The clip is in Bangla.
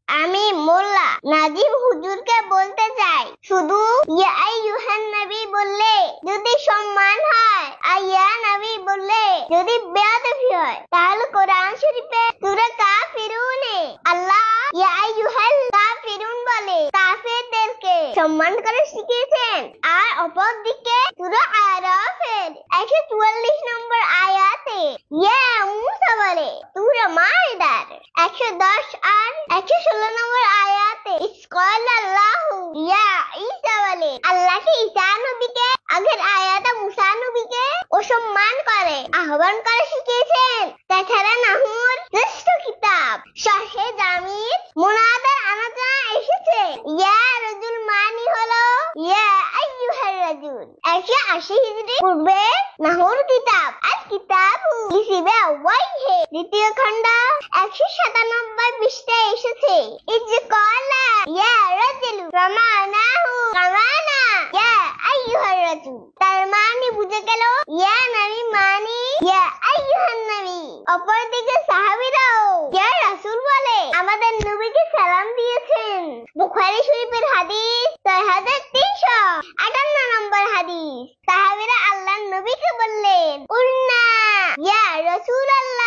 আমি মোল্লা নাজিম হুজুরকে বলতে চাই, শুধু ইয়া আইয়ুহান নবী বললে যদি সম্মান হয় আর ইয়া নবী বললে যদি বেয়াদবি হয়, তাহলে কোরআন শরীফে সূরা কাফিরুনে আল্লাহ ইয়া আইয়ুহাল কাফিরুন বলে কাফেরদেরকে সম্মান করে শিখিয়েছেন। আর অপরদিকে সূরা আরাফের 144 নম্বর আয়াতে ইয়া মূসা বলে সূরা মাইদার 110 আর 116 নম্বর আয়াতে ইসকালাল্লাহু ইয়া ঈসা বলে আল্লাহকে ঈসা নবীকে আগের আয়াতে মুসা নবীকে অসম্মান করে আহ্বান করে শিখিয়েছেন। তাছাড়া নাহুর শ্রেষ্ঠ কিতাব শাহে জামির মুনাদার আনাজা এসেছে ইয়া রাজুল মানি হলো ইয়া আইয়ুহার রাজুল। 180 হিজরি পূর্বে নাহুর কিতাব আল কিতাবু লিসিবা ওয়াইহে দ্বিতীয় খণ্ড 197 পৃষ্ঠায় এসেছে ইজকালা ইয়া রাজুল ফামানাহু কামানা ইয়া আইয়ুহার রাজুল। তার মানে বুঝে গেল ইয়া নবী মানে ইয়া আইয়ুহান নবী। অপরদিকে সাহাবীরাও ইয়া রাসূল বলে আমাদের নবীকে সালাম দিয়েছেন। বুখারী শরীফের হাদিস 6358 নম্বর হাদিস। সাহাবীরা আল্লাহর নবীকে বললেন উন্না ইয়া রাসূলুল্লাহ